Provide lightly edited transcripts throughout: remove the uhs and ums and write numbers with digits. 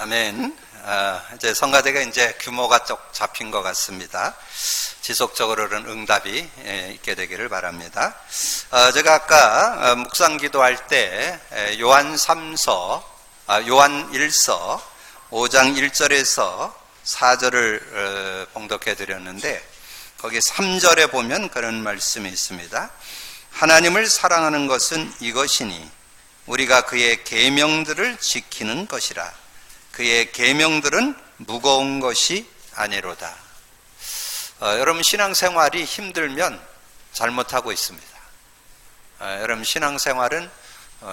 아멘. 이제 성가대가 이제 규모가 좀 잡힌 것 같습니다. 지속적으로는 응답이 있게 되기를 바랍니다. 제가 아까 묵상 기도할 때 요한 1서 5장 1절에서 4절을 봉독해 드렸는데 거기 3절에 보면 그런 말씀이 있습니다. 하나님을 사랑하는 것은 이것이니 우리가 그의 계명들을 지키는 것이라. 그의 계명들은 무거운 것이 아니로다. 여러분 신앙생활이 힘들면 잘못하고 있습니다. 여러분 신앙생활은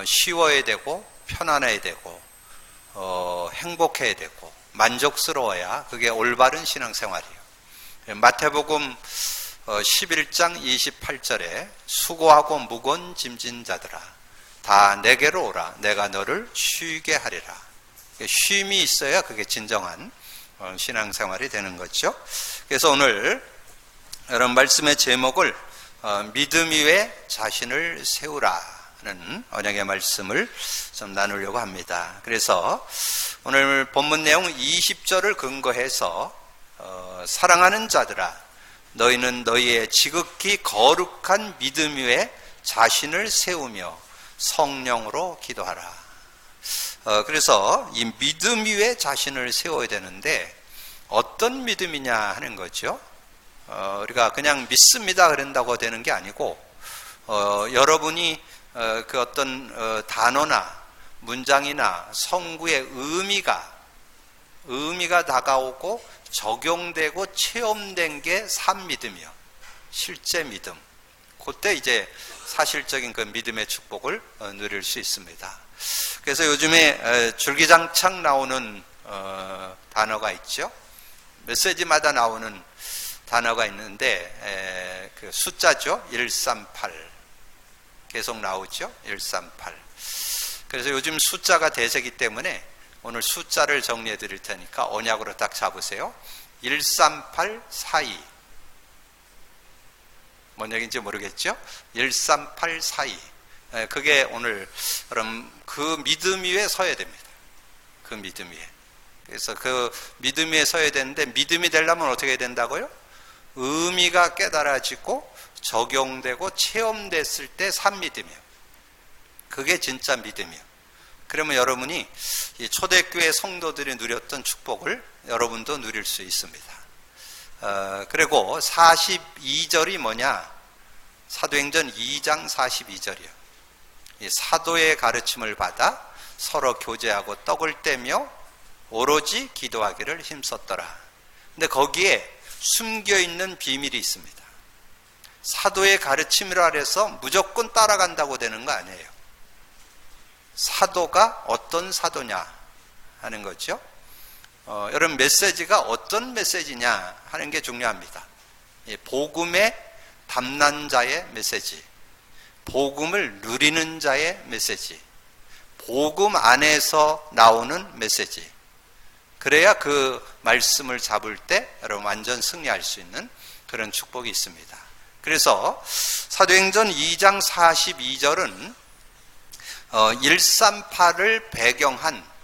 쉬워야 되고 편안해야 되고 행복해야 되고 만족스러워야 그게 올바른 신앙생활이에요. 마태복음 11장 28절에 수고하고 무거운 짐진 자들아 다 내게로 오라 내가 너를 쉬게 하리라. 쉼이 있어야 그게 진정한 신앙생활이 되는 거죠. 그래서 오늘 여러분 말씀의 제목을 믿음 위에 자신을 세우라는 언약의 말씀을 좀 나누려고 합니다. 그래서 오늘 본문 내용 20절을 근거해서 사랑하는 자들아 너희는 너희의 지극히 거룩한 믿음 위에 자신을 세우며 성령으로 기도하라. 그래서 이 믿음 위에 자신을 세워야 되는데 어떤 믿음이냐 하는 거죠. 우리가 그냥 믿습니다 그런다고 되는 게 아니고 여러분이 그 어떤 단어나 문장이나 성구의 의미가 다가오고 적용되고 체험된 게 산 믿음이요. 실제 믿음. 그때 이제 사실적인 그 믿음의 축복을 누릴 수 있습니다. 그래서 요즘에 줄기장창 나오는 단어가 있죠. 메시지마다 나오는 단어가 있는데 그 숫자죠. 138 계속 나오죠. 138. 그래서 요즘 숫자가 대세기 때문에 오늘 숫자를 정리해 드릴 테니까 언약으로 딱 잡으세요. 13842 뭔 얘기인지 모르겠죠. 13842 그게 오늘 그럼 그 믿음 위에 서야 됩니다. 그 믿음 위에. 그래서 그 믿음 위에 서야 되는데 믿음이 되려면 어떻게 해야 된다고요? 의미가 깨달아지고 적용되고 체험됐을 때 산 믿음이에요. 그게 진짜 믿음이에요. 그러면 여러분이 이 초대교회 성도들이 누렸던 축복을 여러분도 누릴 수 있습니다. 그리고 42절이 뭐냐? 사도행전 2장 42절이요. 이 사도의 가르침을 받아 서로 교제하고 떡을 떼며 오로지 기도하기를 힘썼더라. 근데 거기에 숨겨있는 비밀이 있습니다. 사도의 가르침이라 해서 무조건 따라간다고 되는 거 아니에요. 사도가 어떤 사도냐 하는 거죠. 여러분 메시지가 어떤 메시지냐 하는 게 중요합니다. 복음의 담난자의 메시지, 복음을 누리는 자의 메시지, 복음 안에서 나오는 메시지. 그래야 그 말씀을 잡을 때 여러분 완전 승리할 수 있는 그런 축복이 있습니다. 그래서 사도행전 2장 42절은 138을 배경한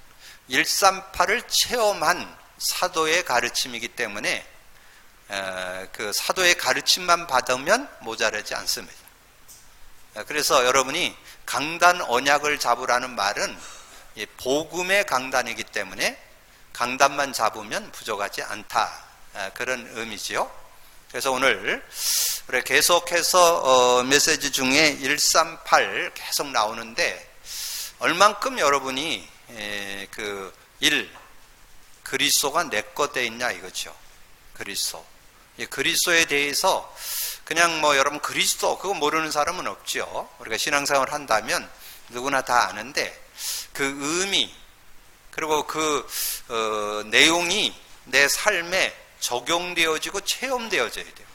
138을 체험한 사도의 가르침이기 때문에 그 사도의 가르침만 받으면 모자라지 않습니다. 그래서 여러분이 강단 언약을 잡으라는 말은 복음의 강단이기 때문에 강단만 잡으면 부족하지 않다. 그런 의미지요. 그래서 오늘 계속해서 메시지 중에 138 계속 나오는데 얼만큼 여러분이 그 그리스도가 내 것 돼 있냐 이거죠. 그리스도에 대해서 그냥 여러분 그리스도 그거 모르는 사람은 없죠. 우리가 신앙생활을 한다면 누구나 다 아는데 그 의미 그리고 그 내용이 내 삶에 적용되어지고 체험되어져야 돼요.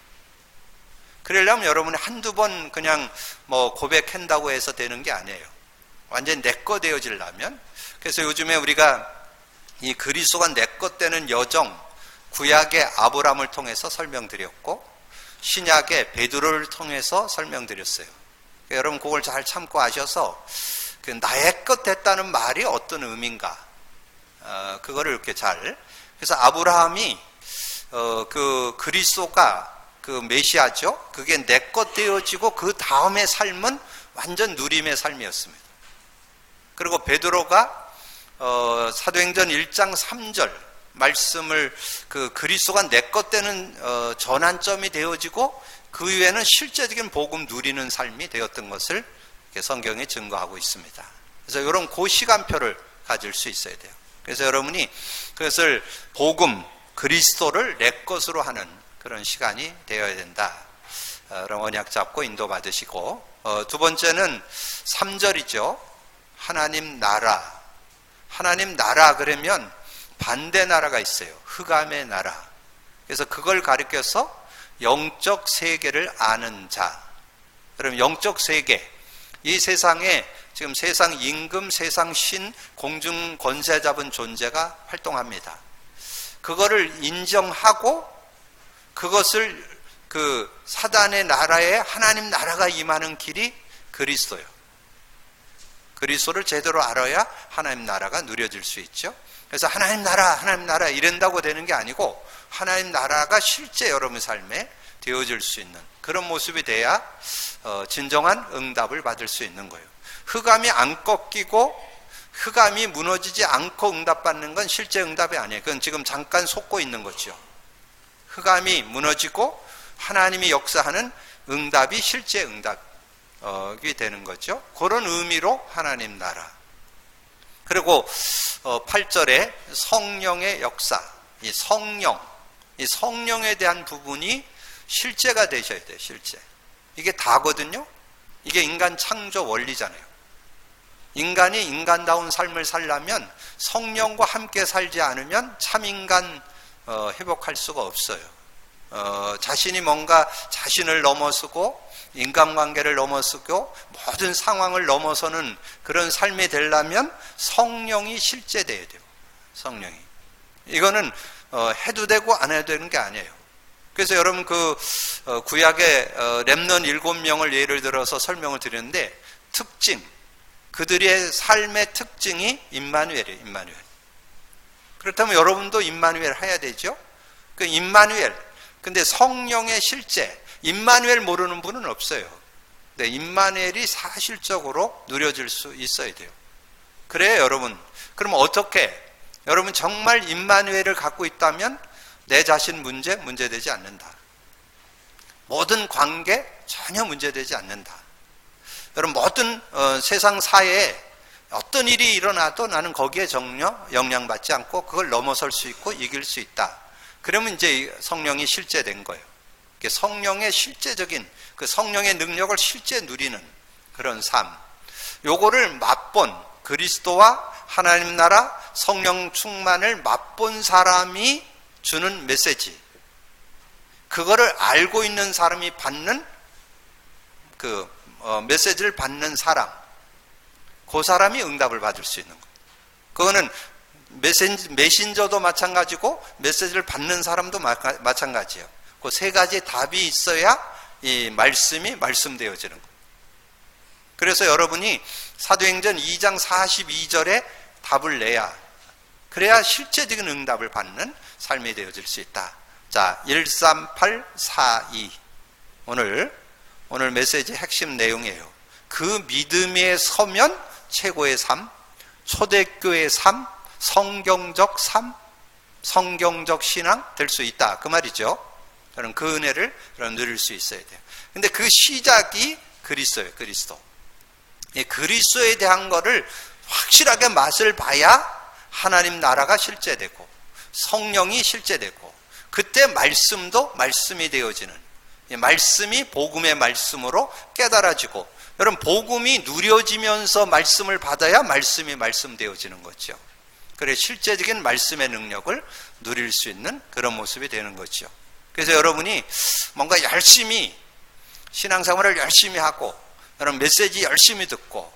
그러려면 여러분이 한두 번 그냥 고백한다고 해서 되는 게 아니에요. 완전히 내 거 되어지려면. 그래서 요즘에 우리가 이 그리스도가 내 것 되는 여정 구약의 아브라함을 통해서 설명드렸고 신약의 베드로를 통해서 설명드렸어요. 그러니까 여러분 그걸 잘 참고 하셔서 그 나의 것 됐다는 말이 어떤 의미인가 그거를 이렇게 그래서 아브라함이 그 그리스도가 그 메시아죠. 그게 내 것 되어지고 그 다음의 삶은 완전 누림의 삶이었습니다. 그리고 베드로가 사도행전 1장 3절 말씀을 그 그리스도가 내 것 되는 전환점이 되어지고 그 이후에는 실제적인 복음 누리는 삶이 되었던 것을 성경이 증거하고 있습니다. 그래서 이런 그 시간표를 가질 수 있어야 돼요. 그래서 여러분이 그것을 복음 그리스도를 내 것으로 하는 그런 시간이 되어야 된다. 그런 언약 잡고 인도 받으시고, 두 번째는 3절이죠. 하나님 나라. 하나님 나라 그러면 반대 나라가 있어요. 흑암의 나라. 그래서 그걸 가리켜서 영적 세계를 아는 자. 그럼 영적 세계, 이 세상에 지금 세상 임금, 세상 신, 공중 권세 잡은 존재가 활동합니다. 그거를 인정하고 그것을 그 사단의 나라에 하나님 나라가 임하는 길이 그리스도예요. 그리스도를 제대로 알아야 하나님 나라가 누려질 수 있죠. 그래서 하나님 나라 이런다고 되는 게 아니고 하나님 나라가 실제 여러분 삶에 되어질 수 있는 그런 모습이 돼야 진정한 응답을 받을 수 있는 거예요. 흑암이 안 꺾이고 흑암이 무너지지 않고 응답받는 건 실제 응답이 아니에요. 그건 지금 잠깐 속고 있는 거죠. 흑암이 무너지고 하나님이 역사하는 응답이 실제 응답이 되는 거죠. 그런 의미로 하나님 나라. 그리고 8절에 성령의 역사, 이 성령에 대한 부분이 실제가 되셔야 돼요. 실제. 이게 다거든요. 이게 인간 창조 원리잖아요. 인간이 인간다운 삶을 살려면 성령과 함께 살지 않으면 참 인간 회복할 수가 없어요. 자신이 뭔가 자신을 넘어서고 인간관계를 넘어서고 모든 상황을 넘어서는 그런 삶이 되려면 성령이 실제돼야 돼요. 성령이. 이거는 해도 되고 안 해도 되는 게 아니에요. 그래서 여러분 그 구약의 렘넌 7명을 예를 들어서 설명을 드렸는데 특징, 그들의 삶의 특징이 임마누엘이에요. 임마누엘. 그렇다면 여러분도 임마누엘 해야 되죠. 그 임마누엘. 근데 성령의 실제, 임마누엘 모르는 분은 없어요. 네, 임마누엘이 사실적으로 누려질 수 있어야 돼요. 그래요, 여러분. 그럼 어떻게? 여러분 정말 임마누엘을 갖고 있다면 내 자신 문제되지 않는다. 모든 관계 전혀 문제되지 않는다. 여러분 모든 세상 사회에 어떤 일이 일어나도 나는 거기에 전혀 영향받지 않고 그걸 넘어설 수 있고 이길 수 있다. 그러면 이제 성령이 실제된 거예요. 성령의 실제적인 그 성령의 능력을 실제 누리는 그런 삶. 요거를 맛본 그리스도와 하나님 나라 성령 충만을 맛본 사람이 주는 메시지. 그거를 알고 있는 사람이 받는 그 메시지를 받는 사람. 그 사람이 응답을 받을 수 있는 거예요. 그거는 메신저도 마찬가지고 메시지를 받는 사람도 마찬가지예요. 그 세 가지 답이 있어야 이 말씀이 말씀되어지는 거예요. 그래서 여러분이 사도행전 2장 42절에 답을 내야, 그래야 실제적인 응답을 받는 삶이 되어질 수 있다. 자, 13842 오늘 메시지 핵심 내용이에요. 그 믿음에 서면 최고의 삶, 초대교회 삶, 성경적 삶, 성경적 신앙 될 수 있다. 그 말이죠. 저는 그 은혜를 누릴 수 있어야 돼요. 근데 그 시작이 그리스도예요. 그리스도. 이 그리스도에 대한 거를 확실하게 맛을 봐야 하나님 나라가 실제되고 성령이 실제되고 그때 말씀도 말씀이 되어지는, 이 말씀이 복음의 말씀으로 깨달아지고, 여러분 복음이 누려지면서 말씀을 받아야 말씀이 말씀되어지는 거죠. 그래 실제적인 말씀의 능력을 누릴 수 있는 그런 모습이 되는 거죠. 그래서 여러분이 뭔가 열심히 신앙생활을 열심히 하고, 여러분 메시지 열심히 듣고,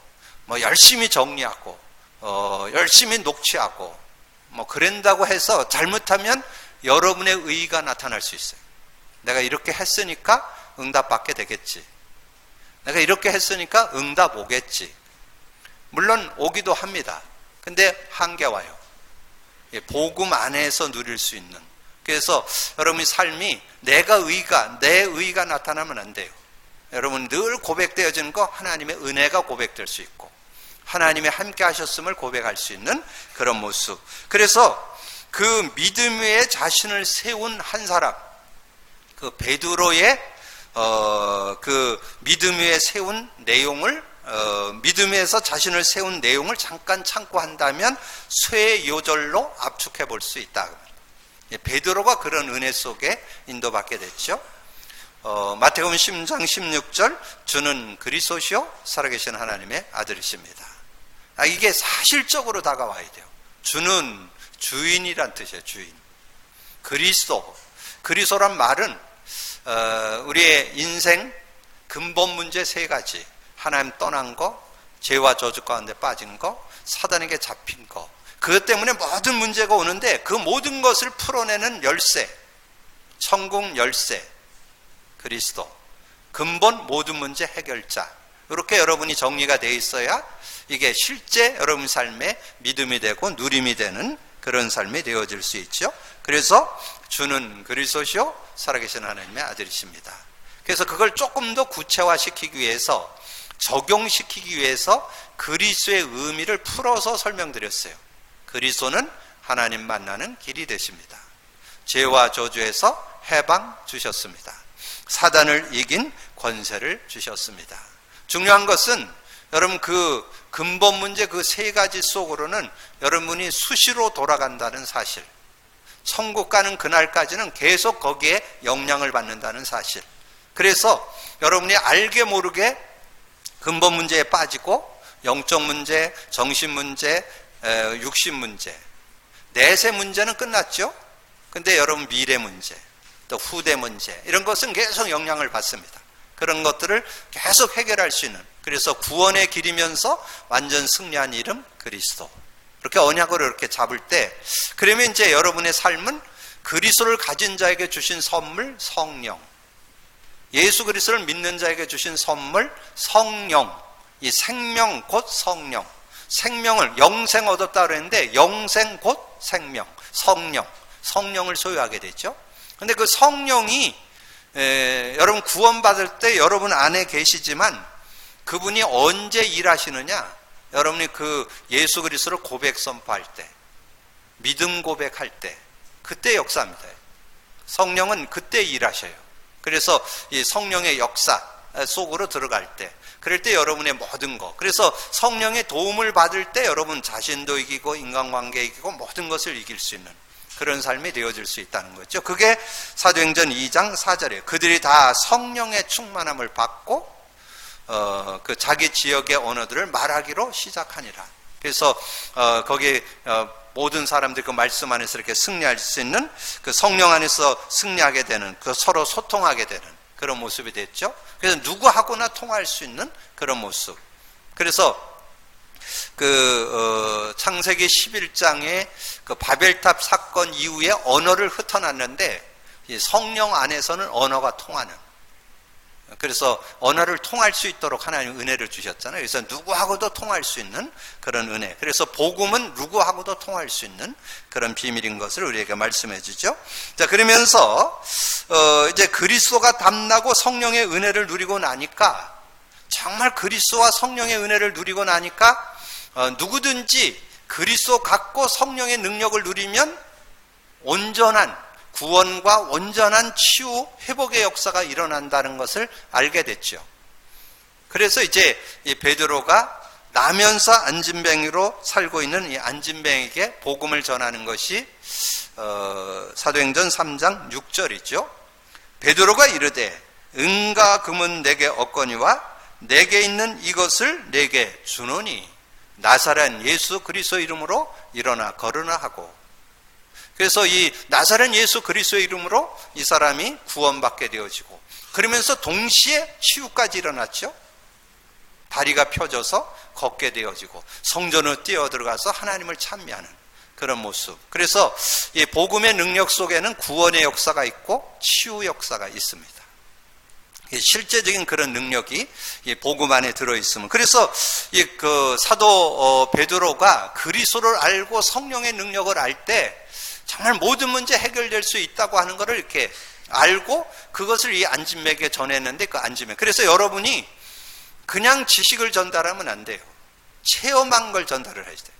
뭐 열심히 정리하고, 열심히 녹취하고, 뭐 그런다고 해서 잘못하면 여러분의 의의가 나타날 수 있어요. 내가 이렇게 했으니까 응답 받게 되겠지. 내가 이렇게 했으니까 응답 오겠지. 물론 오기도 합니다. 근데 한계 와요. 복음 안에서 누릴 수 있는. 그래서 여러분의 삶이 내 의가 나타나면 안 돼요. 여러분 늘 고백되어지는 거 하나님의 은혜가 고백될 수 있고 하나님이 함께 하셨음을 고백할 수 있는 그런 모습. 그래서 그 믿음 위에 자신을 세운 한 사람, 그 베드로의 그 믿음 위에 세운 내용을 믿음 위에서 자신을 세운 내용을 잠깐 참고한다면 쇠 요절로 압축해 볼 수 있다. 베드로가 그런 은혜 속에 인도받게 됐죠. 마태복음 10장 16절 주는 그리스도시요 살아계신 하나님의 아들이십니다. 이게 사실적으로 다가와야 돼요. 주는 주인이란 뜻이에요. 주인. 그리스도란 말은 우리의 인생 근본 문제 세 가지. 하나님 떠난 거, 죄와 저주 가운데 빠진 거, 사단에게 잡힌 거. 그것 때문에 모든 문제가 오는데 그 모든 것을 풀어내는 열쇠, 천국 열쇠, 그리스도. 근본 모든 문제 해결자. 이렇게 여러분이 정리가 되어 있어야 이게 실제 여러분 삶의 믿음이 되고 누림이 되는 그런 삶이 되어질 수 있죠. 그래서 주는 그리스도시요 살아계신 하나님의 아들이십니다. 그래서 그걸 조금 더 구체화시키기 위해서, 적용시키기 위해서 그리스도의 의미를 풀어서 설명드렸어요. 그리스도는 하나님 만나는 길이 되십니다. 죄와 저주에서 해방 주셨습니다. 사단을 이긴 권세를 주셨습니다. 중요한 것은 여러분 그 근본 문제 그 세 가지 속으로는 여러분이 수시로 돌아간다는 사실, 천국 가는 그날까지는 계속 거기에 영향을 받는다는 사실. 그래서 여러분이 알게 모르게 근본 문제에 빠지고 영적 문제, 정신 문제, 육신 문제, 내세 문제는 끝났죠. 근데 여러분 미래 문제, 또 후대 문제 이런 것은 계속 영향을 받습니다. 그런 것들을 계속 해결할 수 있는, 그래서 구원의 길이면서 완전 승리한 이름 그리스도. 이렇게 언약으로 이렇게 잡을 때, 그러면 이제 여러분의 삶은 그리스도를 가진 자에게 주신 선물 성령, 예수 그리스도를 믿는 자에게 주신 선물 성령, 이 생명 곧 성령, 생명을 영생 얻었다 그랬는데 영생 곧 생명, 성령을 소유하게 되죠. 근데 그 성령이 여러분 구원받을 때 여러분 안에 계시지만 그분이 언제 일하시느냐? 여러분이 그 예수 그리스도를 고백 선포할 때, 믿음 고백할 때, 그때 역사입니다. 성령은 그때 일하셔요. 그래서 이 성령의 역사 속으로 들어갈 때, 그럴 때 여러분의 모든 것, 그래서 성령의 도움을 받을 때 여러분 자신도 이기고 인간관계 이기고 모든 것을 이길 수 있는 그런 삶이 되어질 수 있다는 거죠. 그게 사도행전 2장 4절이에요. 그들이 다 성령의 충만함을 받고 그 자기 지역의 언어들을 말하기로 시작하니라. 그래서 거기 모든 사람들이 그 말씀 안에서 이렇게 승리할 수 있는, 그 성령 안에서 승리하게 되는, 그 서로 소통하게 되는 그런 모습이 됐죠. 그래서 누구하고나 통할 수 있는 그런 모습. 그래서 그 창세기 11장에 그 바벨탑 사건 이후에 언어를 흩어놨는데 성령 안에서는 언어가 통하는, 그래서 언어를 통할 수 있도록 하나님 은혜를 주셨잖아요. 그래서 누구하고도 통할 수 있는 그런 은혜. 그래서 복음은 누구하고도 통할 수 있는 그런 비밀인 것을 우리에게 말씀해 주죠. 자, 그러면서 이제 그리스도가 담나고 성령의 은혜를 누리고 나니까, 정말 그리스도와 성령의 은혜를 누리고 나니까 누구든지 그리스도 갖고 성령의 능력을 누리면 온전한 구원과 온전한 치유, 회복의 역사가 일어난다는 것을 알게 됐죠. 그래서 이제 이 베드로가 나면서 안진뱅이로 살고 있는 이 안진뱅이에게 복음을 전하는 것이 사도행전 3장 6절이죠. 베드로가 이르되 은과 금은 내게 없거니와 내게 있는 이것을 내게 주노니 나사렛 예수 그리스도 이름으로 일어나 걸으나 하고. 그래서 이 나사렛 예수 그리스도의 이름으로 이 사람이 구원받게 되어지고, 그러면서 동시에 치유까지 일어났죠. 다리가 펴져서 걷게 되어지고 성전으로 뛰어들어가서 하나님을 찬미하는 그런 모습. 그래서 이 복음의 능력 속에는 구원의 역사가 있고 치유 역사가 있습니다. 실제적인 그런 능력이 이 복음 안에 들어있으면, 그래서 그 사도 베드로가 그리스도를 알고 성령의 능력을 알 때 정말 모든 문제 해결될 수 있다고 하는 것을 이렇게 알고 그것을 이 안진맥에 전했는데, 그 안진맥, 그래서 여러분이 그냥 지식을 전달하면 안 돼요. 체험한 걸 전달을 해야 돼요.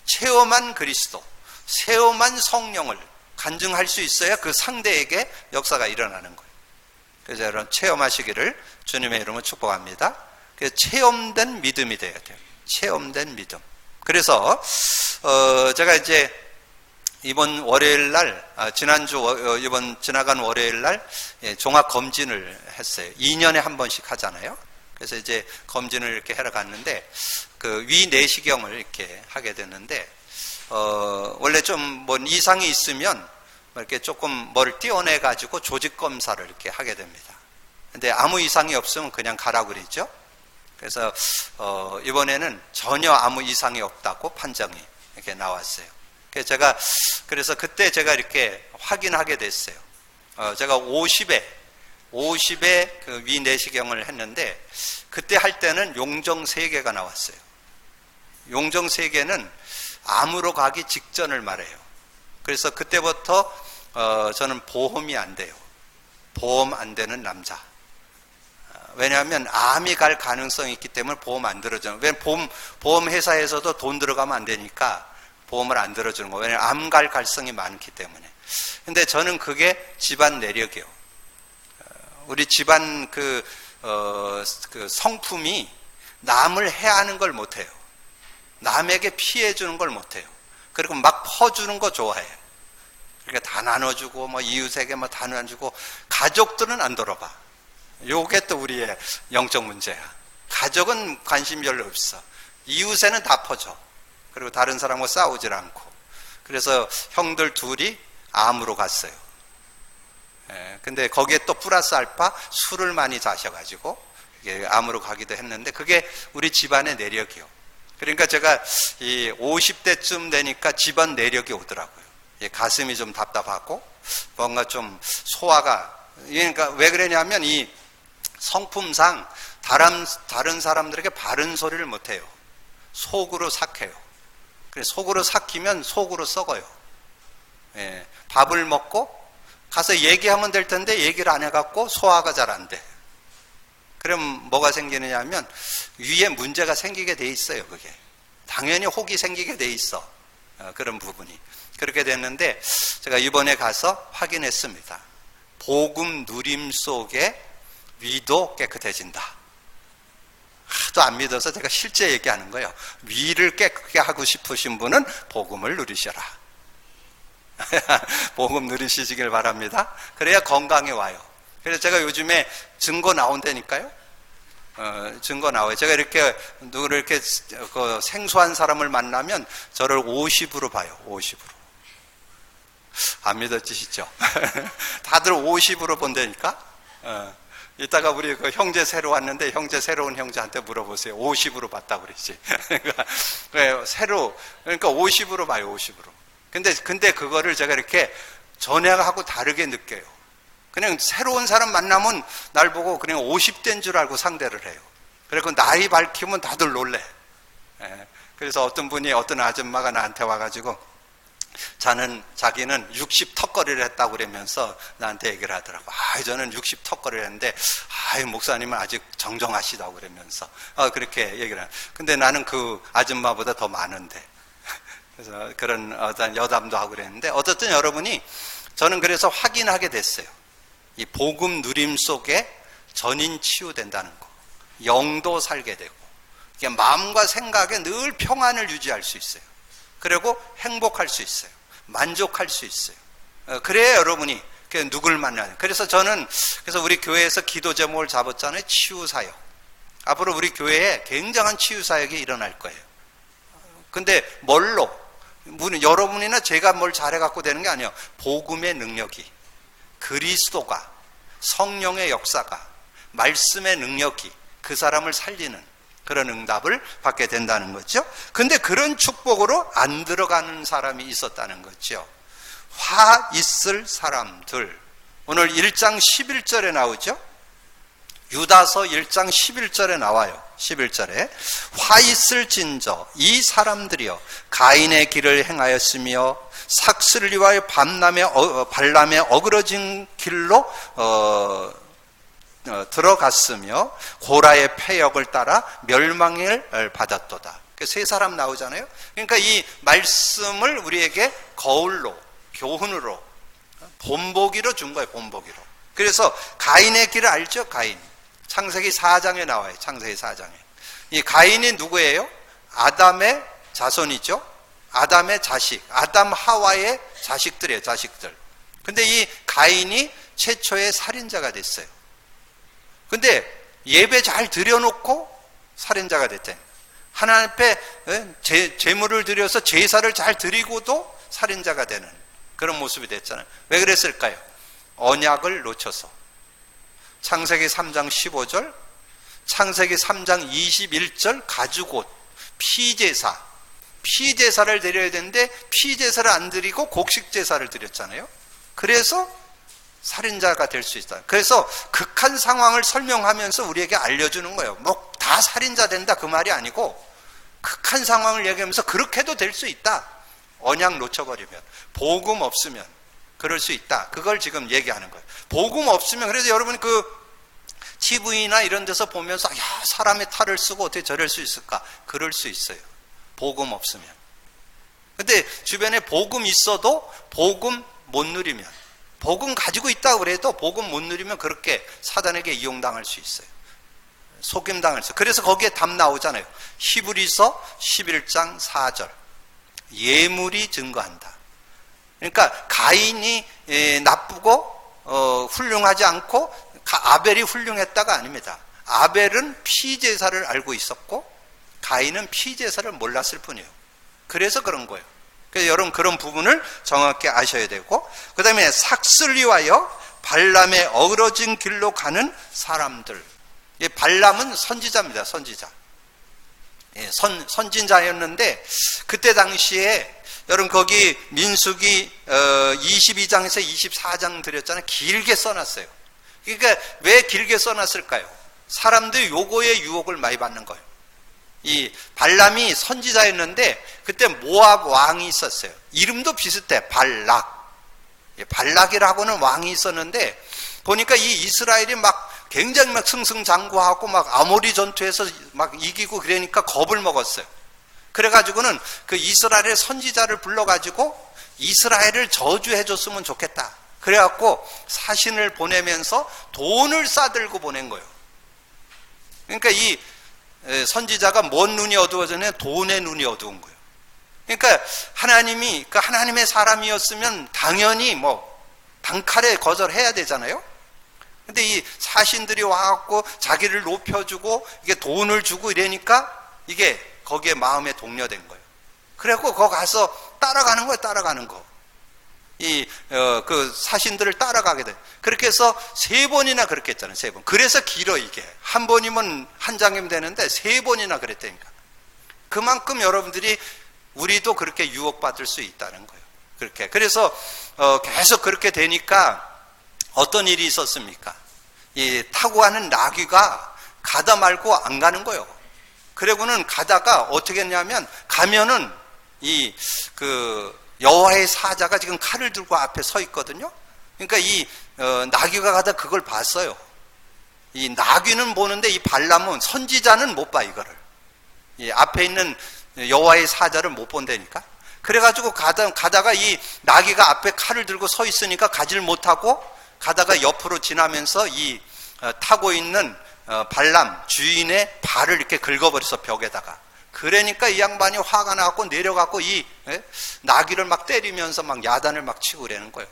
체험한 그리스도, 체험한 성령을 간증할 수 있어야 그 상대에게 역사가 일어나는 거예요. 그래서 여러분 체험하시기를 주님의 이름으로 축복합니다. 그래서 체험된 믿음이 돼야 돼요. 체험된 믿음. 그래서 제가 이제 이번 월요일 날, 이번 지나간 월요일 날 종합 검진을 했어요. 2년에 한 번씩 하잖아요. 그래서 이제 검진을 이렇게 하러 갔는데 그 위 내시경을 이렇게 하게 됐는데, 원래 좀 뭐 이상이 있으면 이렇게 조금 뭘 띄어내 가지고 조직 검사를 이렇게 하게 됩니다. 근데 아무 이상이 없으면 그냥 가라고 그러죠. 그래서 이번에는 전혀 아무 이상이 없다고 판정이 이렇게 나왔어요. 그래서 그때 제가 이렇게 확인하게 됐어요. 제가 50에 그 위 내시경을 했는데, 그때 할 때는 용종 3개가 나왔어요. 용종 3개는 암으로 가기 직전을 말해요. 그래서 그때부터 저는 보험이 안 돼요. 보험 안 되는 남자. 왜냐하면 암이 갈 가능성이 있기 때문에 보험 안 들어주는 거예요. 보험 회사에서도 돈 들어가면 안 되니까 보험을 안 들어주는 거예요. 왜냐하면 암 갈 가능성이 많기 때문에. 근데 저는 그게 집안 내력이에요. 우리 집안 그 성품이 남을 해하는 걸 못해요. 남에게 피해 주는 걸 못해요. 그리고 막 퍼주는 거 좋아해요. 그러니까 다 나눠주고 뭐 이웃에게 뭐 다 나눠주고, 가족들은 안 돌아봐. 요게 또 우리의 영적 문제야. 가족은 관심 별로 없어. 이웃에는 다 퍼줘. 그리고 다른 사람과 싸우질 않고. 그래서 형들 둘이 암으로 갔어요. 근데 거기에 또 플러스 알파 술을 많이 자셔가지고 이게 암으로 가기도 했는데, 그게 우리 집안의 내력이요. 그러니까 제가 이 50대쯤 되니까 집안 내력이 오더라고요. 가슴이 좀 답답하고 뭔가 좀 소화가, 그러니까 왜 그러냐면 이 성품상 다른 사람들에게 바른 소리를 못해요. 속으로 삭혀요. 그래서 속으로 삭히면 속으로 썩어요. 밥을 먹고 가서 얘기하면 될 텐데 얘기를 안 해갖고 소화가 잘 안 돼. 그럼 뭐가 생기느냐 하면 위에 문제가 생기게 돼 있어요. 그게 당연히 혹이 생기게 돼 있어. 그런 부분이 그렇게 됐는데, 제가 이번에 가서 확인했습니다. 복음 누림 속에 위도 깨끗해진다. 하도 안 믿어서 제가 실제 얘기하는 거예요. 위를 깨끗하게 하고 싶으신 분은 복음을 누리셔라. 복음 누리시길 바랍니다. 그래야 건강에 와요. 그래서 제가 요즘에 증거 나온다니까요. 증거 나와요. 제가 이렇게 누구를 이렇게 그 생소한 사람을 만나면 저를 50으로 봐요. 50으로. 안 믿어지시죠? 다들 50으로 본다니까. 이따가 우리 그 형제 새로 왔는데, 형제 새로운 형제한테 물어보세요. 50으로 봤다고 그러지. 그러니까 50으로 봐요. 50으로. 근데 그거를 제가 이렇게 전에하고 다르게 느껴요. 그냥 새로운 사람 만나면 날 보고 그냥 50대인 줄 알고 상대를 해요. 그리고 나이 밝히면 다들 놀래. 그래서 어떤 아줌마가 나한테 와가지고 자기는 60 턱걸이를 했다고 그러면서 나한테 얘기를 하더라고. 저는 60 턱걸이를 했는데, 목사님은 아직 정정하시다고 그러면서, 그렇게 얘기를 해요. 근데 나는 그 아줌마보다 더 많은데. 그래서 그런 어떤 여담도 하고 그랬는데, 어쨌든 여러분이, 저는 그래서 확인하게 됐어요. 이 복음 누림 속에 전인 치유된다는 거. 영도 살게 되고, 마음과 생각에 늘 평안을 유지할 수 있어요. 그리고 행복할 수 있어요. 만족할 수 있어요. 그래야 여러분이 누굴 만나요. 그래서 우리 교회에서 기도 제목을 잡았잖아요. 치유사역. 앞으로 우리 교회에 굉장한 치유사역이 일어날 거예요. 근데 뭘로? 여러분이나 제가 뭘 잘해갖고 되는 게 아니에요. 복음의 능력이, 그리스도가, 성령의 역사가, 말씀의 능력이 그 사람을 살리는 그런 응답을 받게 된다는 거죠. 근데 그런 축복으로 안 들어가는 사람이 있었다는 거죠. 화 있을 사람들. 오늘 1장 11절에 나오죠. 유다서 1장 11절에 나와요. 11절에 화 있을 진저 이 사람들이여 가인의 길을 행하였으며 삭스를 위하여 발람의 어그러진 길로 들어갔으며 고라의 패역을 따라 멸망을 받았도다. 세 사람 나오잖아요. 그러니까 이 말씀을 우리에게 거울로, 교훈으로, 본보기로 준 거예요. 본보기로. 그래서 가인의 길을 알죠? 가인. 창세기 4장에 나와요. 창세기 4장에. 이 가인이 누구예요? 아담의 자손이죠. 아담의 자식, 아담 하와의 자식들이에요. 자식들. 근데 이 가인이 최초의 살인자가 됐어요. 근데 예배 잘 드려놓고 살인자가 됐대. 하나님 앞에 제물을 드려서 제사를 잘 드리고도 살인자가 되는 그런 모습이 됐잖아요. 왜 그랬을까요? 언약을 놓쳐서. 창세기 3장 15절, 창세기 3장 21절 가죽옷, 피제사를 드려야 되는데 피제사를 안 드리고 곡식제사를 드렸잖아요. 그래서 살인자가 될 수 있다. 그래서 극한 상황을 설명하면서 우리에게 알려주는 거예요. 뭐 다 살인자 된다 그 말이 아니고 극한 상황을 얘기하면서 그렇게도 될 수 있다. 언약 놓쳐버리면, 복음 없으면 그럴 수 있다. 그걸 지금 얘기하는 거예요. 복음 없으면, 그래서 여러분이 그 TV나 이런 데서 보면서 야, 사람의 탈을 쓰고 어떻게 저럴 수 있을까? 그럴 수 있어요. 복음 없으면. 근데 주변에 복음 있어도 복음 못 누리면, 복음 가지고 있다고 그래도 복음 못 누리면 그렇게 사단에게 이용당할 수 있어요. 속임당할 수 있어요. 그래서 거기에 답 나오잖아요. 히브리서 11장 4절. 예물이 증거한다. 그러니까 가인이 나쁘고 훌륭하지 않고 아벨이 훌륭했다가 아닙니다. 아벨은 피제사를 알고 있었고 가인은 피제사를 몰랐을 뿐이에요. 그래서 그런 거예요. 그래서 여러분 그런 부분을 정확히 아셔야 되고, 그 다음에 삭슬 위하여 발람의 어그러진 길로 가는 사람들. 발람은 선지자입니다. 선지자. 선진자였는데 그때 당시에 여러분 거기 민수기 22장에서 24장 드렸잖아요. 길게 써놨어요. 그러니까 왜 길게 써놨을까요? 사람들이 요거에 유혹을 많이 받는 거예요. 이 발람이 선지자였는데 그때 모압 왕이 있었어요. 이름도 비슷해. 발락. 발락이라고는 왕이 있었는데 보니까 이 이스라엘이 막 굉장히 막 승승장구하고 막 아모리 전투에서 막 이기고 그러니까 겁을 먹었어요. 그래가지고는 그 이스라엘의 선지자를 불러가지고 이스라엘을 저주해줬으면 좋겠다. 그래갖고 사신을 보내면서 돈을 싸들고 보낸 거예요. 그러니까 이 선지자가 뭔 눈이 어두워졌냐? 돈의 눈이 어두운 거예요. 그러니까 하나님이, 그 하나님의 사람이었으면 당연히 뭐 단칼에 거절해야 되잖아요. 근데 이 사신들이 와갖고 자기를 높여주고 이게 돈을 주고 이러니까 이게 거기에 마음에 동료된 거예요. 그래갖고 거기 가서 따라가는 거예요. 따라가는 거. 그 사신들을 따라가게 돼. 그렇게 해서 3번이나 그렇게 했잖아요. 3번. 그래서 길어 이게. 한 번이면 한 장이면 되는데 3번이나 그랬다니까. 그만큼 여러분들이 우리도 그렇게 유혹받을 수 있다는 거예요. 그렇게. 그래서 계속 그렇게 되니까 어떤 일이 있었습니까? 타고 가는 나귀가 가다 말고 안 가는 거예요. 그리고는 가다가 어떻게 했냐면 가면은 여호와의 사자가 지금 칼을 들고 앞에 서 있거든요. 그러니까 나귀가 가다 그걸 봤어요. 이 나귀는 보는데 이 발람은 선지자는 못 봐 이거를. 앞에 있는 여호와의 사자를 못 본다니까. 그래가지고 가다가 이 나귀가 앞에 칼을 들고 서 있으니까 가지를 못하고 가다가 옆으로 지나면서 타고 있는 발람 주인의 발을 이렇게 긁어버려서 벽에다가. 그러니까 이 양반이 화가 나갖고 내려갖고 나귀를 막 때리면서 막 야단을 막 치고 그러는 거예요.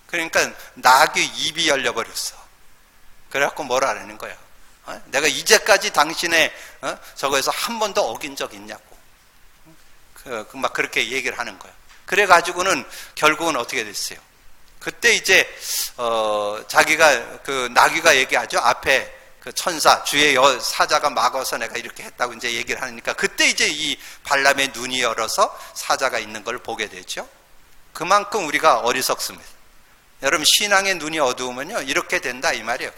그러니까 나귀 입이 열려버렸어. 그래갖고 뭐라 하는 거예요? 내가 이제까지 당신의 저거에서 한 번도 어긴 적 있냐고. 막 그렇게 얘기를 하는 거예요. 그래가지고는 결국은 어떻게 됐어요? 그때 이제 자기가 그 나귀가 얘기하죠. 앞에 그 천사 주의 사자가 막아서 내가 이렇게 했다고 이제 얘기를 하니까 그때 이제 이 발람의 눈이 열어서 사자가 있는 걸 보게 되죠. 그만큼 우리가 어리석습니다. 여러분 신앙의 눈이 어두우면요 이렇게 된다 이 말이에요.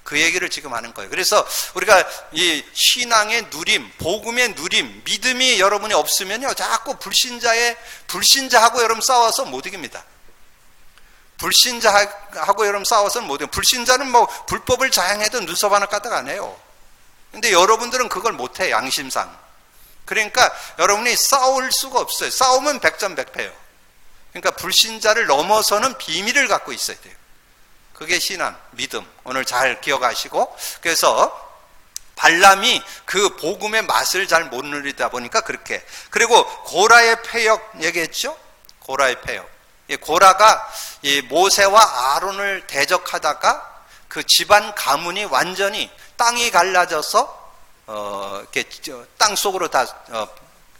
그 얘기를 지금 하는 거예요. 그래서 우리가 이 신앙의 누림, 복음의 누림, 믿음이 여러분이 없으면요, 자꾸 불신자하고 여러분 싸워서 못 이깁니다. 불신자하고 여러분 싸워서는 못 이겨요. 불신자는 뭐 불법을 자행해도 눈썹 하나 까딱 안 해요. 근데 여러분들은 그걸 못 해요, 양심상. 그러니까 여러분이 싸울 수가 없어요. 싸우면 백전백패예요. 그러니까 불신자를 넘어서는 비밀을 갖고 있어야 돼요. 그게 신앙, 믿음. 오늘 잘 기억하시고, 그래서 발람이 그 복음의 맛을 잘 못 누리다 보니까 그렇게. 그리고 고라의 패역 얘기했죠? 고라의 패역. 고라가 이 모세와 아론을 대적하다가 그 집안 가문이 완전히 땅이 갈라져서 이렇게 땅 속으로 다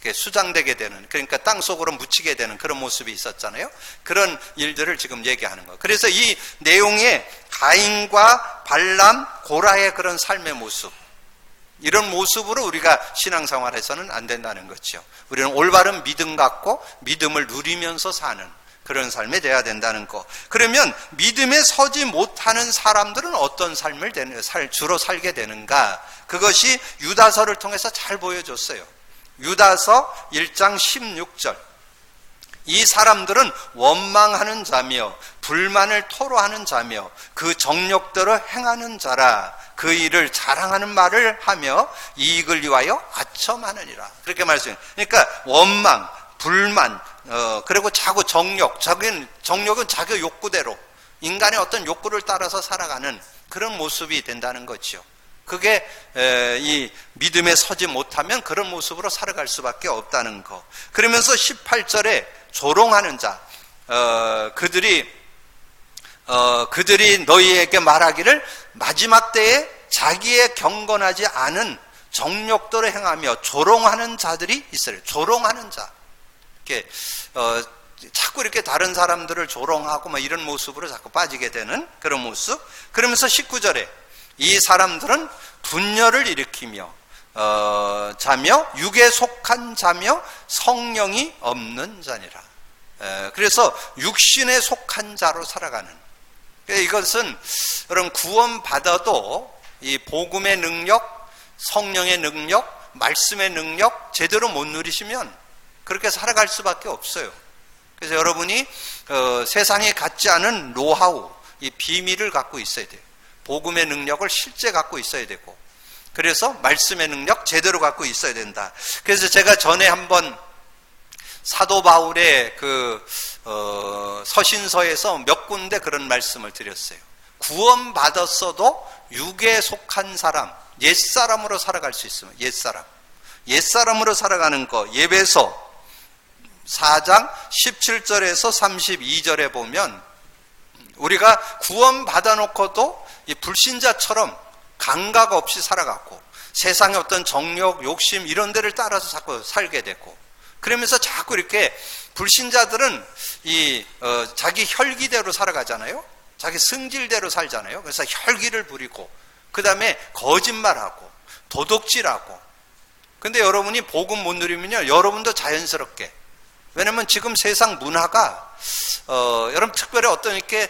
이렇게 수장되게 되는, 그러니까 땅 속으로 묻히게 되는 그런 모습이 있었잖아요. 그런 일들을 지금 얘기하는 거예요. 그래서 이 내용에 가인과 발람, 고라의 그런 삶의 모습, 이런 모습으로 우리가 신앙생활에서는 안 된다는 거죠. 우리는 올바른 믿음 갖고 믿음을 누리면서 사는 그런 삶이 돼야 된다는 거. 그러면 믿음에 서지 못하는 사람들은 어떤 삶을 주로 살게 되는가? 그것이 유다서를 통해서 잘 보여줬어요. 유다서 1장 16절. 이 사람들은 원망하는 자며 불만을 토로하는 자며 그 정욕대로 행하는 자라. 그 일을 자랑하는 말을 하며 이익을 위하여 아첨하느니라. 그렇게 말씀해요. 그러니까 원망, 불만, 그리고 자꾸 정욕은 자기 욕구대로, 인간의 어떤 욕구를 따라서 살아가는 그런 모습이 된다는 거죠. 그게 이 믿음에 서지 못하면 그런 모습으로 살아갈 수밖에 없다는 거. 그러면서 18절에 조롱하는 자, 그들이 너희에게 말하기를 마지막 때에 자기의 경건하지 않은 정욕대로 행하며 조롱하는 자들이 있어요. 조롱하는 자. 이렇게 자꾸 이렇게 다른 사람들을 조롱하고 막 이런 모습으로 자꾸 빠지게 되는 그런 모습. 그러면서 19절에 이 사람들은 분열을 일으키며 자며 육에 속한 자며 성령이 없는 자니라. 그래서 육신에 속한 자로 살아가는. 이것은 여러분 구원받아도 이 복음의 능력, 성령의 능력, 말씀의 능력 제대로 못 누리시면 그렇게 살아갈 수밖에 없어요. 그래서 여러분이 세상에 갖지 않은 노하우, 이 비밀을 갖고 있어야 돼요. 복음의 능력을 실제 갖고 있어야 되고, 그래서 말씀의 능력 제대로 갖고 있어야 된다. 그래서 제가 전에 한번 사도 바울의 그 서신서에서 몇 군데 그런 말씀을 드렸어요. 구원받았어도 육에 속한 사람, 옛사람으로 살아갈 수 있으면 옛사람으로 살아가는 거. 예배서 4장 17절에서 32절에 보면 우리가 구원받아 놓고도 이 불신자처럼 감각 없이 살아갔고 세상의 어떤 정욕, 욕심 이런 데를 따라서 자꾸 살게 되고, 그러면서 자꾸 이렇게 불신자들은 자기 혈기대로 살아가잖아요. 자기 승질대로 살잖아요. 그래서 혈기를 부리고 그 다음에 거짓말하고 도둑질하고. 근데 여러분이 복음 못 누리면요, 여러분도 자연스럽게, 왜냐면 지금 세상 문화가 여러분 특별히 어떤 이렇게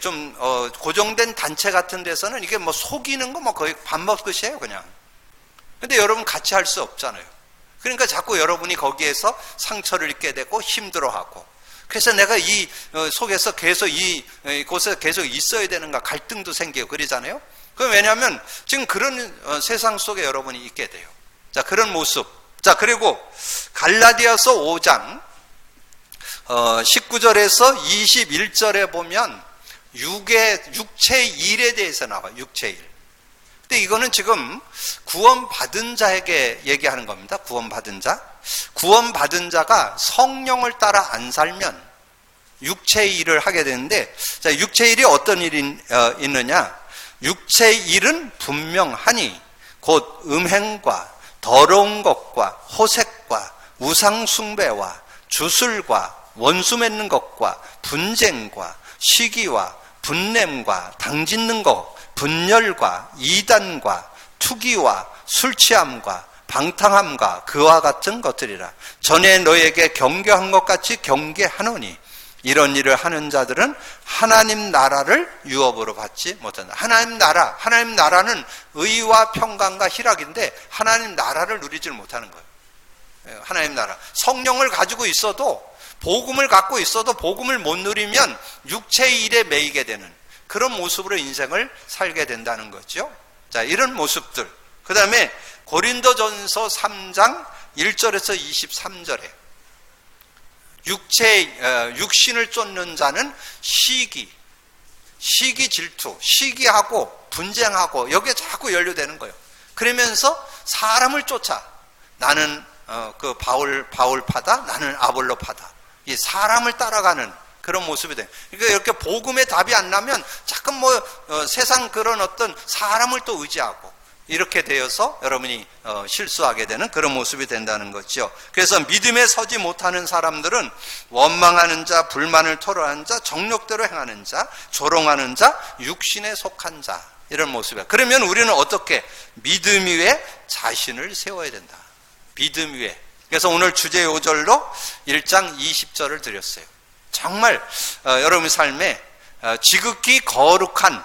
좀 고정된 단체 같은 데서는 이게 뭐 속이는 거 뭐 거의 밥 먹듯이에요, 그냥. 근데 여러분 같이 할 수 없잖아요. 그러니까 자꾸 여러분이 거기에서 상처를 입게 되고 힘들어하고, 그래서 내가 이 속에서 계속 곳에 계속 있어야 되는가 갈등도 생기고 그러잖아요. 그럼 왜냐하면 지금 그런 세상 속에 여러분이 있게 돼요. 자, 그런 모습. 자, 그리고 갈라디아서 5장 19절에서 21절에 보면 육체의 일에 대해서 나와요. 육체의 일. 근데 이거는 지금 구원받은 자에게 얘기하는 겁니다. 구원받은 자. 구원받은 자가 성령을 따라 안 살면 육체의 일을 하게 되는데, 자, 육체의 일이 어떤 일이 있느냐? 육체의 일은 분명하니 곧 음행과 더러운 것과 호색과 우상숭배와 주술과 원수 맺는 것과 분쟁과 시기와 분냄과 당짓는 것, 분열과 이단과 투기와 술취함과 방탕함과 그와 같은 것들이라. 전에 너에게 경계한 것 같이 경계하노니 이런 일을 하는 자들은 하나님 나라를 유업으로 받지 못한다. 하나님 나라는 의와 평강과 희락인데 하나님 나라를 누리질 못하는 거예요. 하나님 나라. 성령을 가지고 있어도, 복음을 갖고 있어도 복음을 못 누리면 육체의 일에 매이게 되는 그런 모습으로 인생을 살게 된다는 거죠. 자, 이런 모습들. 그 다음에 고린도전서 3장 1절에서 23절에 육신을 쫓는 자는 시기, 질투, 시기하고 분쟁하고 여기에 자꾸 연루되는 거예요. 그러면서 사람을 쫓아. 나는 그 바울파다, 나는 아볼로파다. 이 사람을 따라가는 그런 모습이 돼. 그러니까 이렇게 복음의 답이 안 나면 자꾸 세상 그런 어떤 사람을 또 의지하고 이렇게 되어서 여러분이 실수하게 되는 그런 모습이 된다는 거죠. 그래서 믿음에 서지 못하는 사람들은 원망하는 자, 불만을 토로하는 자, 정욕대로 행하는 자, 조롱하는 자, 육신에 속한 자, 이런 모습이야. 그러면 우리는 어떻게? 믿음 위에 자신을 세워야 된다. 믿음 위에. 그래서 오늘 주제 요절로 1장 20절을 드렸어요. 정말 여러분의 삶에 지극히 거룩한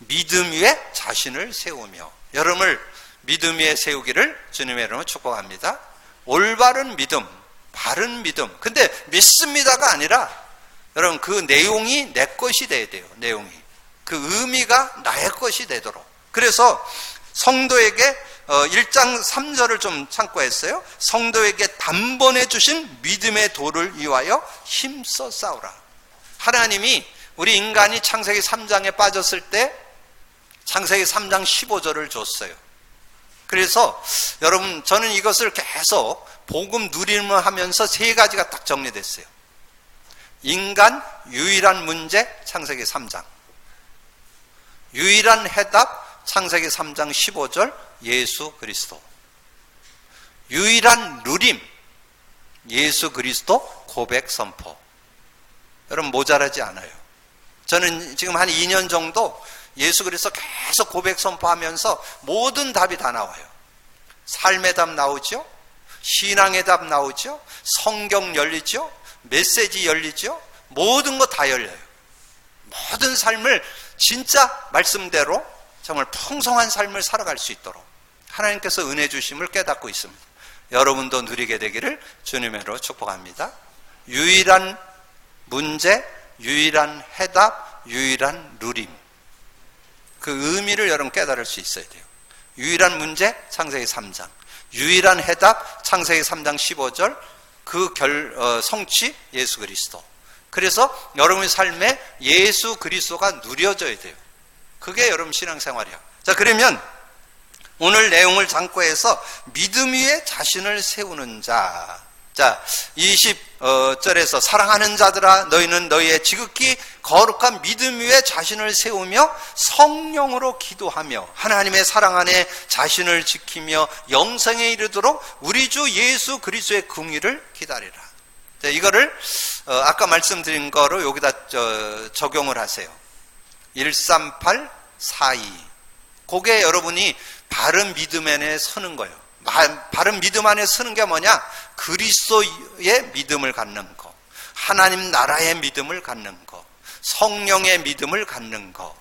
믿음 위에 자신을 세우며 여러분을 믿음 위에 세우기를 주님의 이름으로 축복합니다. 올바른 믿음, 바른 믿음. 근데 믿습니다가 아니라 여러분 그 내용이 내 것이 돼야 돼요. 내용이. 그 의미가 나의 것이 되도록. 그래서 성도에게 1장 3절을 좀 참고했어요. 성도에게 단번에 주신 믿음의 도를 위하여 힘써 싸우라. 하나님이 우리 인간이 창세기 3장에 빠졌을 때 창세기 3장 15절을 줬어요. 그래서 여러분 저는 이것을 계속 복음 누림을 하면서 세 가지가 딱 정리됐어요. 인간 유일한 문제 창세기 3장, 유일한 해답 창세기 3장 15절 예수 그리스도, 유일한 누림 예수 그리스도 고백 선포. 여러분 모자라지 않아요. 저는 지금 한 2년 정도 예수 그리스도 계속 고백 선포하면서 모든 답이 다 나와요. 삶의 답 나오죠, 신앙의 답 나오죠, 성경 열리죠, 메시지 열리죠, 모든 거 다 열려요. 모든 삶을 진짜 말씀대로 정말 풍성한 삶을 살아갈 수 있도록 하나님께서 은혜 주심을 깨닫고 있습니다. 여러분도 누리게 되기를 주님의 이름으로 축복합니다. 유일한 문제, 유일한 해답, 유일한 누림. 그 의미를 여러분 깨달을 수 있어야 돼요. 유일한 문제 창세기 3장, 유일한 해답 창세기 3장 15절 그 성취 예수 그리스도. 그래서 여러분의 삶에 예수 그리스도가 누려져야 돼요. 그게 여러분 신앙생활이야. 자, 그러면 오늘 내용을 참고해서 믿음 위에 자신을 세우는 자. 자, 20절에서 사랑하는 자들아 너희는 너희의 지극히 거룩한 믿음 위에 자신을 세우며 성령으로 기도하며 하나님의 사랑 안에 자신을 지키며 영생에 이르도록 우리 주 예수 그리스도의 긍휼을 기다리라. 자, 이거를 아까 말씀드린 거로 여기다 적용을 하세요. 13842. 그게 여러분이 바른 믿음 안에 서는 거예요. 바른 믿음 안에 서는 게 뭐냐? 그리스도의 믿음을 갖는 거, 하나님 나라의 믿음을 갖는 거, 성령의 믿음을 갖는 거,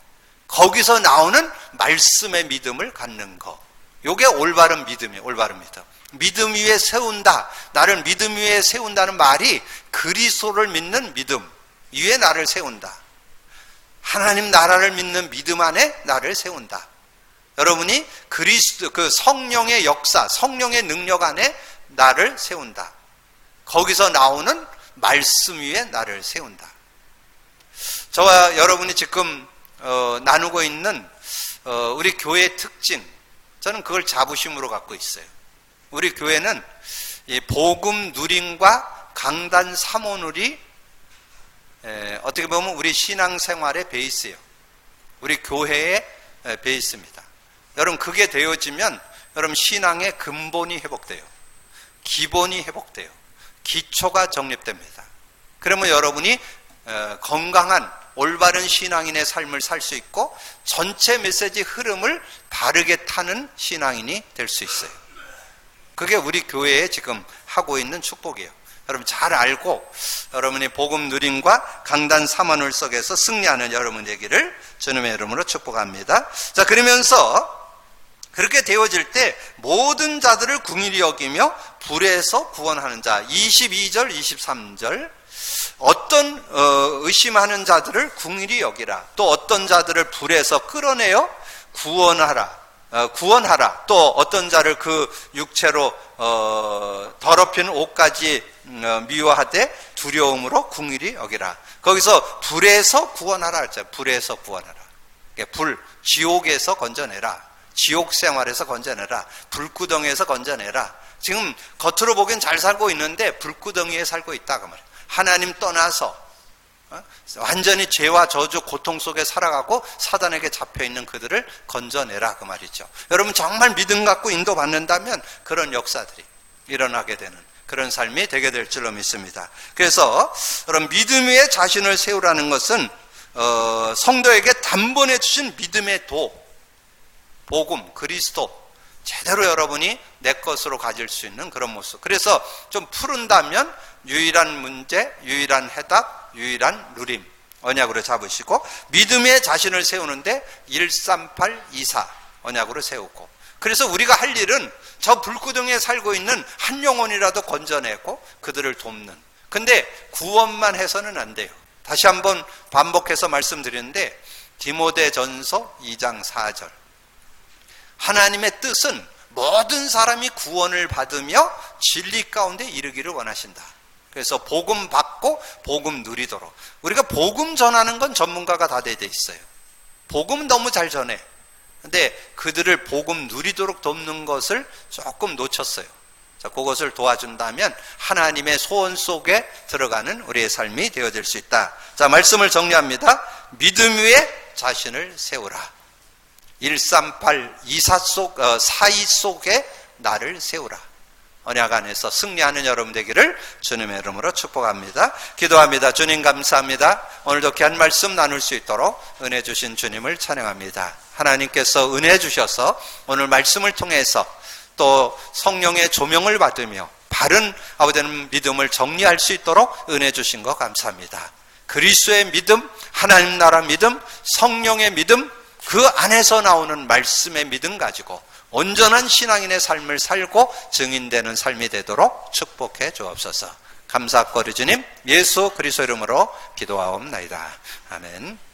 거기서 나오는 말씀의 믿음을 갖는 거. 이게 올바른 믿음이에요. 올바른 믿음. 믿음 위에 세운다. 나를 믿음 위에 세운다는 말이 그리스도를 믿는 믿음 위에 나를 세운다. 하나님 나라를 믿는 믿음 안에 나를 세운다. 여러분이 그리스도 그 성령의 역사, 성령의 능력 안에 나를 세운다. 거기서 나오는 말씀 위에 나를 세운다. 저와 여러분이 지금 나누고 있는 우리 교회의 특징, 저는 그걸 자부심으로 갖고 있어요. 우리 교회는 이 복음 누림과 강단 사모누리 어떻게 보면 우리 신앙생활의 베이스예요. 우리 교회의 베이스입니다. 여러분 그게 되어지면 여러분 신앙의 근본이 회복돼요. 기본이 회복돼요. 기초가 정립됩니다. 그러면 여러분이 건강한 올바른 신앙인의 삶을 살 수 있고 전체 메시지 흐름을 바르게 타는 신앙인이 될 수 있어요. 그게 우리 교회에 지금 하고 있는 축복이에요. 여러분 잘 알고 여러분이 복음 누림과 강단 삼원을 속에서 승리하는 여러분 되기를 주님의 이름으로 축복합니다. 자, 그러면서 그렇게 되어질 때 모든 자들을 긍휼히 여기며 불에서 구원하는 자, 22절 23절 어떤 의심하는 자들을 긍휼히 여기라, 또 어떤 자들을 불에서 끌어내어 구원하라, 또 어떤 자를 그 육체로 더럽힌 옷까지 미워하되 두려움으로 긍휼히 여기라. 거기서 불에서 구원하라 했죠. 불에서 구원하라. 불, 지옥에서 건져내라. 지옥 생활에서 건져내라. 불구덩이에서 건져내라. 지금 겉으로 보기엔 잘 살고 있는데 불구덩이에 살고 있다 그 말이에요. 하나님 떠나서 완전히 죄와 저주 고통 속에 살아가고 사단에게 잡혀있는 그들을 건져내라 그 말이죠. 여러분 정말 믿음 갖고 인도받는다면 그런 역사들이 일어나게 되는 그런 삶이 되게 될 줄로 믿습니다. 그래서 여러분 믿음 위에 자신을 세우라는 것은 성도에게 단번에 주신 믿음의 도, 복음, 그리스도 제대로 여러분이 내 것으로 가질 수 있는 그런 모습. 그래서 좀 푸른다면 유일한 문제, 유일한 해답, 유일한 누림, 언약으로 잡으시고 믿음의 자신을 세우는데 13824 언약으로 세우고, 그래서 우리가 할 일은 저 불구덩이에 살고 있는 한 영혼이라도 건져내고 그들을 돕는. 근데 구원만 해서는 안 돼요. 다시 한번 반복해서 말씀드리는데 디모데전서 2장 4절 하나님의 뜻은 모든 사람이 구원을 받으며 진리 가운데 이르기를 원하신다. 그래서 복음 받고 복음 누리도록, 우리가 복음 전하는 건 전문가가 다 돼 있어요. 복음 너무 잘 전해. 근데 그들을 복음 누리도록 돕는 것을 조금 놓쳤어요. 자, 그것을 도와준다면 하나님의 소원 속에 들어가는 우리의 삶이 되어질 수 있다. 자, 말씀을 정리합니다. 믿음 위에 자신을 세우라. 13824 속에 나를 세우라. 언약 안에서 승리하는 여러분 되기를 주님의 이름으로 축복합니다. 기도합니다. 주님 감사합니다. 오늘도 귀한 말씀 나눌 수 있도록 은혜 주신 주님을 찬양합니다. 하나님께서 은혜 주셔서 오늘 말씀을 통해서 또 성령의 조명을 받으며 바른 아버지는 믿음을 정리할 수 있도록 은혜 주신 것 감사합니다. 그리스도의 믿음, 하나님 나라 믿음, 성령의 믿음, 그 안에서 나오는 말씀의 믿음 가지고 온전한 신앙인의 삶을 살고 증인되는 삶이 되도록 축복해 주옵소서. 감사거리 주님 예수 그리스도 이름으로 기도하옵나이다. 아멘.